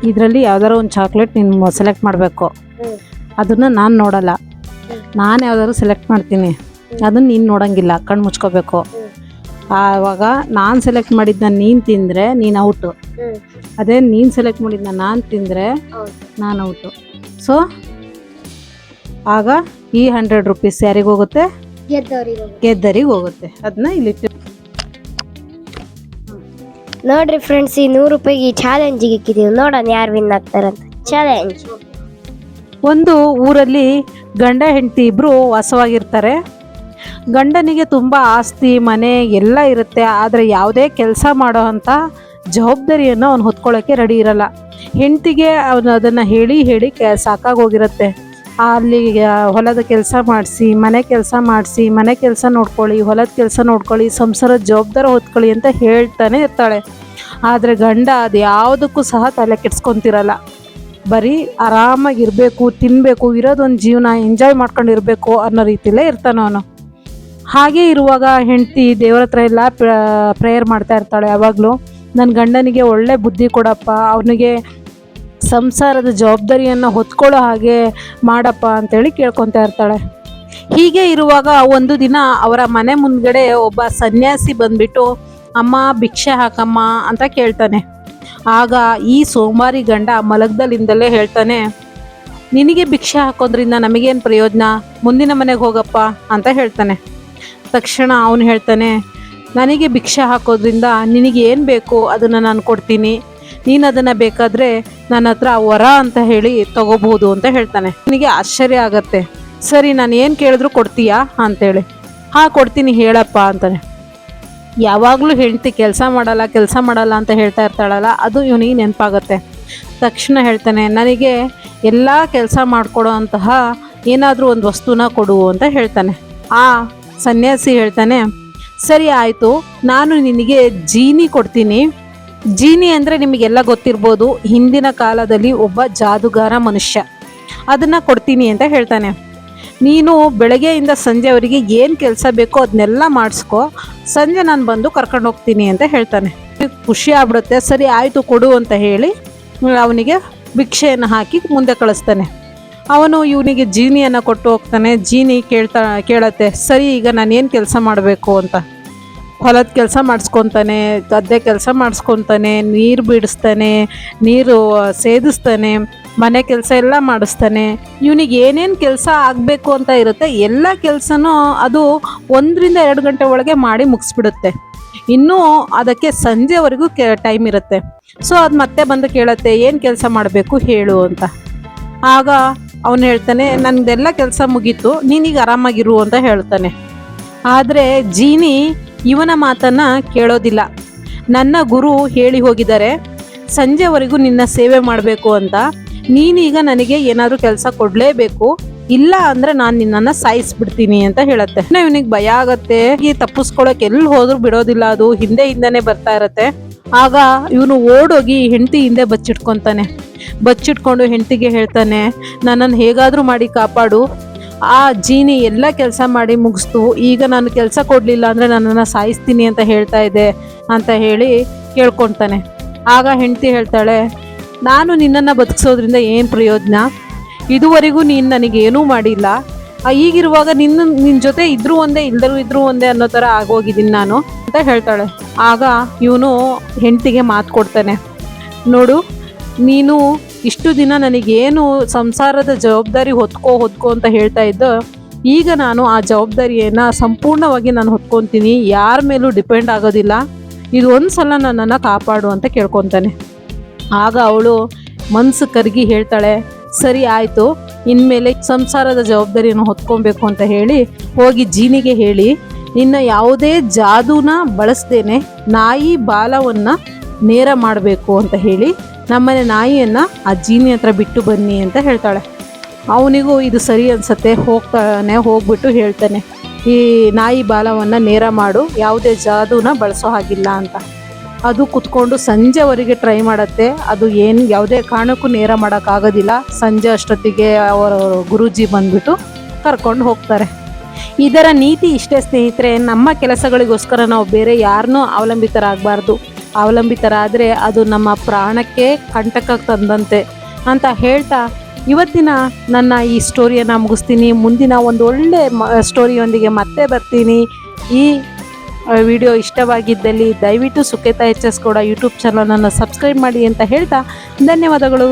ಇದರಲ್ಲಿ ಯಾವ್ದಾರು ಒಂದು ಚಾಕ್ಲೇಟ್ ನೀನು ಸೆಲೆಕ್ಟ್ ಮಾಡಬೇಕು. ಅದನ್ನು ನಾನು ನೋಡಲ್ಲ, ನಾನು ಯಾವ್ದಾದ್ರು ಸೆಲೆಕ್ಟ್ ಮಾಡ್ತೀನಿ, ಅದನ್ನು ನೀನು ನೋಡೋಂಗಿಲ್ಲ, ಕಣ್ಣು ಮುಚ್ಕೋಬೇಕು. ಆವಾಗ ನಾನು ಸೆಲೆಕ್ಟ್ ಮಾಡಿದ್ದನ್ನ ನೀನು ತಿಂದರೆ ನೀನು ಔಟು. ಅದೇ ನೀನು ಸೆಲೆಕ್ಟ್ ಮಾಡಿದ್ದನ್ನ ನಾನು ತಿಂದರೆ ನಾನು ಔಟು. ಸೊ ಆಗ ಈ 100 ರೂಪೀಸ್ ಯಾರಿಗೆ ಹೋಗುತ್ತೆ? ಗೆದ್ದರಿಗೆ ಹೋಗುತ್ತೆ. ಅದನ್ನ ಇಲ್ಲಿಟ್ಟು ನೋಡ್ರಿ ಫ್ರೆಂಡ್ಸ್, ಈ 100 ರೂಪಾಯಿಗೆ ಚಾಲೆಂಜಿಗೆ ಇಕ್ಕಿದೀವಿ, ನೋಡೋಣ ಯಾರು ವಿನ್ ಆಗ್ತಾರಂತ. ಚಾಲೆಂಜ್. ಒಂದು ಊರಲ್ಲಿ ಗಂಡ ಹೆಂಡತಿ ಇಬ್ಬರು ವಾಸವಾಗಿರ್ತಾರೆ. ಗಂಡನಿಗೆ ತುಂಬ ಆಸ್ತಿ ಮನೆ ಎಲ್ಲ ಇರುತ್ತೆ, ಆದರೆ ಯಾವುದೇ ಕೆಲಸ ಮಾಡೋ ಅಂಥ ಜವಾಬ್ದಾರಿಯನ್ನು ಅವನು ಹೊತ್ಕೊಳ್ಳೋಕ್ಕೆ ರೆಡಿ ಇರಲ್ಲ. ಹೆಂಡತಿಗೆ ಅವನು ಅದನ್ನು ಹೇಳಿ ಹೇಳಿ ಸಾಕಾಗೋಗಿರುತ್ತೆ. ಅಲ್ಲಿ ಹೊಲದ ಕೆಲಸ ಮಾಡಿಸಿ, ಮನೆ ಕೆಲಸ ನೋಡ್ಕೊಳ್ಳಿ, ಹೊಲದ ಕೆಲಸ ನೋಡ್ಕೊಳ್ಳಿ, ಸಂಸಾರದ ಜವಾಬ್ದಾರಿ ಹೊತ್ಕೊಳ್ಳಿ ಅಂತ ಹೇಳ್ತಾನೆ ಇರ್ತಾಳೆ. ಆದರೆ ಗಂಡ ಅದು ಯಾವುದಕ್ಕೂ ಸಹ ತಲೆ ಕೆಡ್ಸ್ಕೊತಿರಲ್ಲ. ಬರೀ ಆರಾಮಾಗಿರಬೇಕು, ತಿನ್ನಬೇಕು, ಇರೋದೊಂದು ಜೀವನ ಎಂಜಾಯ್ ಮಾಡ್ಕೊಂಡಿರಬೇಕು ಅನ್ನೋ ರೀತಿಯಲ್ಲೇ ಇರ್ತಾನೆ ಅವನು. ಹಾಗೆ ಇರುವಾಗ ಹೆಂಡತಿ ದೇವ್ರ ಹತ್ರ ಎಲ್ಲ ಪ್ರೇಯರ್ ಮಾಡ್ತಾ ಇರ್ತಾಳೆ. ಯಾವಾಗಲೂ ನನ್ನ ಗಂಡನಿಗೆ ಒಳ್ಳೆ ಬುದ್ಧಿ ಕೊಡಪ್ಪ, ಅವನಿಗೆ ಸಂಸಾರದ ಜವಾಬ್ದಾರಿಯನ್ನು ಹೊತ್ಕೊಳ್ಳೋ ಹಾಗೆ ಮಾಡಪ್ಪ ಅಂತೇಳಿ ಕೇಳ್ಕೊತಾ ಇರ್ತಾಳೆ. ಹೀಗೆ ಇರುವಾಗ ಒಂದು ದಿನ ಅವರ ಮನೆ ಮುಂದ್ಗಡೆ ಒಬ್ಬ ಸನ್ಯಾಸಿ ಬಂದ್ಬಿಟ್ಟು, ಅಮ್ಮ ಭಿಕ್ಷೆ ಹಾಕಮ್ಮ ಅಂತ ಕೇಳ್ತಾನೆ. ಆಗ ಈ ಸೋಮಾರಿ ಗಂಡ ಮಲಗ್ದಲ್ಲಿಂದಲೇ ಹೇಳ್ತಾನೆ, ನಿನಗೆ ಭಿಕ್ಷೆ ಹಾಕೋದ್ರಿಂದ ನಮಗೇನು ಪ್ರಯೋಜನ, ಮುಂದಿನ ಮನೆಗೆ ಹೋಗಪ್ಪ ಅಂತ ಹೇಳ್ತಾನೆ. ತಕ್ಷಣ ಅವನು ಹೇಳ್ತಾನೆ, ನನಗೆ ಭಿಕ್ಷೆ ಹಾಕೋದ್ರಿಂದ ನಿನಗೆ ಏನು ಬೇಕು ಅದನ್ನು ನಾನು ಕೊಡ್ತೀನಿ, ನೀನು ಅದನ್ನು ಬೇಕಾದರೆ ನನ್ನ ಹತ್ರ ವರ ಅಂತ ಹೇಳಿ ತಗೋಬಹುದು ಅಂತ ಹೇಳ್ತಾನೆ. ನನಗೆ ಆಶ್ಚರ್ಯ ಆಗತ್ತೆ. ಸರಿ, ನಾನು ಏನು ಕೇಳಿದ್ರು ಕೊಡ್ತೀಯಾ ಅಂತೇಳಿ. ಹಾಂ ಕೊಡ್ತೀನಿ ಹೇಳಪ್ಪ ಅಂತಾನೆ. ಯಾವಾಗಲೂ ಹೆಂಡತಿ ಕೆಲಸ ಮಾಡಲ್ಲ ಅಂತ ಹೇಳ್ತಾ ಇರ್ತಾಳಲ್ಲ, ಅದು ಇವನಿಗೆ ನೆನಪಾಗತ್ತೆ. ತಕ್ಷಣ ಹೇಳ್ತಾನೆ, ನನಗೆ ಎಲ್ಲ ಕೆಲಸ ಮಾಡಿಕೊಡೋ ಅಂತಹ ಏನಾದರೂ ಒಂದು ವಸ್ತುನ ಕೊಡು ಅಂತ ಹೇಳ್ತಾನೆ. ಆ ಸನ್ಯಾಸಿ ಹೇಳ್ತಾನೆ, ಸರಿ ಆಯಿತು, ನಾನು ನಿನಗೆ ಜೀನಿ ಕೊಡ್ತೀನಿ. ಜೀನಿ ಅಂದರೆ ನಿಮಗೆಲ್ಲ ಗೊತ್ತಿರ್ಬೋದು, ಹಿಂದಿನ ಕಾಲದಲ್ಲಿ ಒಬ್ಬ ಜಾದುಗಾರ ಮನುಷ್ಯ, ಅದನ್ನು ಕೊಡ್ತೀನಿ ಅಂತ ಹೇಳ್ತಾನೆ. ನೀನು ಬೆಳಗ್ಗೆಯಿಂದ ಸಂಜೆವರೆಗೆ ಏನು ಕೆಲಸ ಬೇಕೋ ಅದನ್ನೆಲ್ಲ ಮಾಡಿಸ್ಕೊ, ಸಂಜೆ ನಾನು ಬಂದು ಕರ್ಕೊಂಡು ಹೋಗ್ತೀನಿ ಅಂತ ಹೇಳ್ತಾನೆ. ಖುಷಿ ಆಗ್ಬಿಡುತ್ತೆ. ಸರಿ ಆಯಿತು ಕೊಡು ಅಂತ ಹೇಳಿ ಅವನಿಗೆ ಭಿಕ್ಷೆಯನ್ನು ಹಾಕಿ ಮುಂದೆ ಕಳಿಸ್ತಾನೆ. ಅವನು ಇವನಿಗೆ ಜೀನಿಯನ್ನು ಕೊಟ್ಟು ಹೋಗ್ತಾನೆ. ಜೀನಿ ಕೇಳತ್ತೆ, ಸರಿ ಈಗ ನಾನೇನು ಕೆಲಸ ಮಾಡಬೇಕು ಅಂತ. ಹೊಲದ ಕೆಲಸ ಮಾಡಿಸ್ಕೊತಾನೆ, ಗದ್ದೆ ಕೆಲಸ ಮಾಡಿಸ್ಕೊತಾನೆ, ನೀರು ಬಿಡಿಸ್ತಾನೆ, ನೀರು ಸೇದಿಸ್ತಾನೆ, ಮನೆ ಕೆಲಸ ಎಲ್ಲ ಮಾಡಿಸ್ತಾನೆ. ಇವನಿಗೆ ಏನೇನು ಕೆಲಸ ಆಗಬೇಕು ಅಂತ ಇರುತ್ತೆ ಎಲ್ಲ ಕೆಲಸನೂ ಅದು 1 ರಿಂದ 2 ಗಂಟೆ ಒಳಗೆ ಮಾಡಿ ಮುಗಿಸ್ಬಿಡುತ್ತೆ. ಇನ್ನೂ ಅದಕ್ಕೆ ಸಂಜೆವರೆಗೂ ಟೈಮ್ ಇರುತ್ತೆ. ಸೊ ಅದು ಮತ್ತೆ ಬಂದು ಕೇಳುತ್ತೆ, ಏನು ಕೆಲಸ ಮಾಡಬೇಕು ಹೇಳು ಅಂತ. ಆಗ ಅವನು ಹೇಳ್ತಾನೆ, ನನದೆಲ್ಲ ಕೆಲಸ ಮುಗೀತು, ನೀನೀಗ ಆರಾಮಾಗಿರು ಅಂತ ಹೇಳ್ತಾನೆ. ಆದರೆ ಜೀನಿ ಇವನ ಮಾತನ್ನು ಕೇಳೋದಿಲ್ಲ. ನನ್ನ ಗುರು ಹೇಳಿ ಹೋಗಿದ್ದಾರೆ, ಸಂಜೆವರೆಗೂ ನಿನ್ನ ಸೇವೆ ಮಾಡಬೇಕು ಅಂತ. ನೀನೀಗ ನನಗೆ ಏನಾದರೂ ಕೆಲಸ ಕೊಡಲೇಬೇಕು, ಇಲ್ಲ ಅಂದರೆ ನಾನು ನಿನ್ನನ್ನು ಸಾಯಿಸ್ಬಿಡ್ತೀನಿ ಅಂತ ಹೇಳುತ್ತೆ. ಇವನಿಗೆ ಭಯ ಆಗತ್ತೆ. ಈ ತಪ್ಪಿಸ್ಕೊಳ್ಳೋಕೆ ಎಲ್ಲಿ ಹೋದ್ರೂ ಬಿಡೋದಿಲ್ಲ, ಅದು ಹಿಂದೆನೇ ಬರ್ತಾ ಇರತ್ತೆ. ಆಗ ಇವನು ಓಡೋಗಿ ಹೆಂಡತಿ ಹಿಂದೆ ಬಚ್ಚಿಟ್ಕೊಂಡು ಹೆಂಡತಿಗೆ ಹೇಳ್ತಾನೆ, ನನ್ನನ್ನು ಹೇಗಾದರೂ ಮಾಡಿ ಕಾಪಾಡು. ಆ ಜೀನಿ ಎಲ್ಲ ಕೆಲಸ ಮಾಡಿ ಮುಗಿಸ್ತು, ಈಗ ನಾನು ಕೆಲಸ ಕೊಡಲಿಲ್ಲ ಅಂದರೆ ನನ್ನನ್ನು ಸಾಯಿಸ್ತೀನಿ ಅಂತ ಹೇಳ್ತಾ ಇದೆ ಅಂತ ಹೇಳಿ ಕೇಳ್ಕೊತಾನೆ. ಆಗ ಹೆಂಡತಿ ಹೇಳ್ತಾಳೆ, ನಾನು ನಿನ್ನನ್ನು ಬದುಕಿಸೋದ್ರಿಂದ ಏನು ಪ್ರಯೋಜನ, ಇದುವರೆಗೂ ನೀನು ನನಗೇನೂ ಮಾಡಿಲ್ಲ, ಈಗಿರುವಾಗ ನಿನ್ನ ಜೊತೆ ಇದ್ರೂ ಒಂದೇ ಇದ್ರೂ ಒಂದೇ ಅನ್ನೋ ಥರ ಆಗೋಗಿದ್ದೀನಿ ನಾನು ಅಂತ ಹೇಳ್ತಾಳೆ. ಆಗ ಇವನು ಹೆಂಡತಿಗೆ ಮಾತು ಕೊಡ್ತಾನೆ, ನೋಡು ನೀನು ಇಷ್ಟು ದಿನ ನನಗೇನು ಸಂಸಾರದ ಜವಾಬ್ದಾರಿ ಹೊತ್ಕೋ ಅಂತ ಹೇಳ್ತಾ ಇದ್ದೋ, ಈಗ ನಾನು ಆ ಜವಾಬ್ದಾರಿಯನ್ನು ಸಂಪೂರ್ಣವಾಗಿ ನಾನು ಹೊತ್ಕೊತೀನಿ, ಯಾರ ಮೇಲೂ ಡಿಪೆಂಡ್ ಆಗೋದಿಲ್ಲ, ಇದು ಒಂದು ಸಲ ನನ್ನನ್ನು ಕಾಪಾಡು ಅಂತ ಕೇಳ್ಕೊತಾನೆ. ಆಗ ಅವಳು ಮನಸ್ಸು ಕರಗಿ ಹೇಳ್ತಾಳೆ, ಸರಿ ಆಯಿತು, ಇನ್ಮೇಲೆ ಸಂಸಾರದ ಜವಾಬ್ದಾರಿಯನ್ನು ಹೊತ್ಕೊಬೇಕು ಅಂತ ಹೇಳಿ ಹೋಗಿ ಜೀನಿಗೆ ಹೇಳಿ, ನಿನ್ನ ಯಾವುದೇ ಜಾದೂನ ಬಳಸ್ದೇನೆ ನಾಯಿ ಬಾಲವನ್ನು ನೇರ ಮಾಡಬೇಕು ಅಂತ ಹೇಳಿ ನಮ್ಮನೆ ನಾಯಿಯನ್ನು ಆ ಜೀನಿ ಹತ್ರ ಬಿಟ್ಟು ಬನ್ನಿ ಅಂತ ಹೇಳ್ತಾಳೆ. ಅವನಿಗೂ ಇದು ಸರಿ ಅನಿಸುತ್ತೆ. ಹೋಗ್ಬಿಟ್ಟು ಹೇಳ್ತಾನೆ, ಈ ನಾಯಿ ಬಾಲವನ್ನು ನೇರ ಮಾಡು, ಯಾವುದೇ ಜಾದೂನ ಬಳಸೋ ಹಾಗಿಲ್ಲ ಅಂತ. ಅದು ಕುತ್ಕೊಂಡು ಸಂಜೆವರೆಗೆ ಟ್ರೈ ಮಾಡುತ್ತೆ. ಅದು ಯಾವುದೇ ಕಾರಣಕ್ಕೂ ನೇರ ಮಾಡೋಕ್ಕಾಗೋದಿಲ್ಲ. ಸಂಜೆ ಅಷ್ಟೊತ್ತಿಗೆ ಅವರ ಗುರೂಜಿ ಬಂದುಬಿಟ್ಟು ಕರ್ಕೊಂಡು ಹೋಗ್ತಾರೆ. ಇದರ ನೀತಿ ಇಷ್ಟೇ ಸ್ನೇಹಿತರೆ, ನಮ್ಮ ಕೆಲಸಗಳಿಗೋಸ್ಕರ ನಾವು ಬೇರೆ ಯಾರನ್ನೂ ಅವಲಂಬಿತರಾಗಬಾರ್ದು. ಅವಲಂಬಿತರಾದರೆ ಅದು ನಮ್ಮ ಪ್ರಾಣಕ್ಕೆ ಕಂಟಕ ತಂದಂತೆ ಅಂತ ಹೇಳ್ತಾ ಇವತ್ತಿನ ನನ್ನ ಈ ಸ್ಟೋರಿಯನ್ನು ಮುಗಿಸ್ತೀನಿ. ಮುಂದಿನ ಒಂದು ಒಳ್ಳೆ ಸ್ಟೋರಿಯೊಂದಿಗೆ ಮತ್ತೆ ಬರ್ತೀನಿ. ಈ ವಿಡಿಯೋ ಇಷ್ಟವಾಗಿದ್ದಲ್ಲಿ ದಯವಿಟ್ಟು ಸುಕೇತಾ HS ಗೌಡ ಯೂಟ್ಯೂಬ್ ಚಾನಲನ್ನು ಸಬ್ಸ್ಕ್ರೈಬ್ ಮಾಡಿ ಅಂತ ಹೇಳ್ತಾ ಧನ್ಯವಾದಗಳು.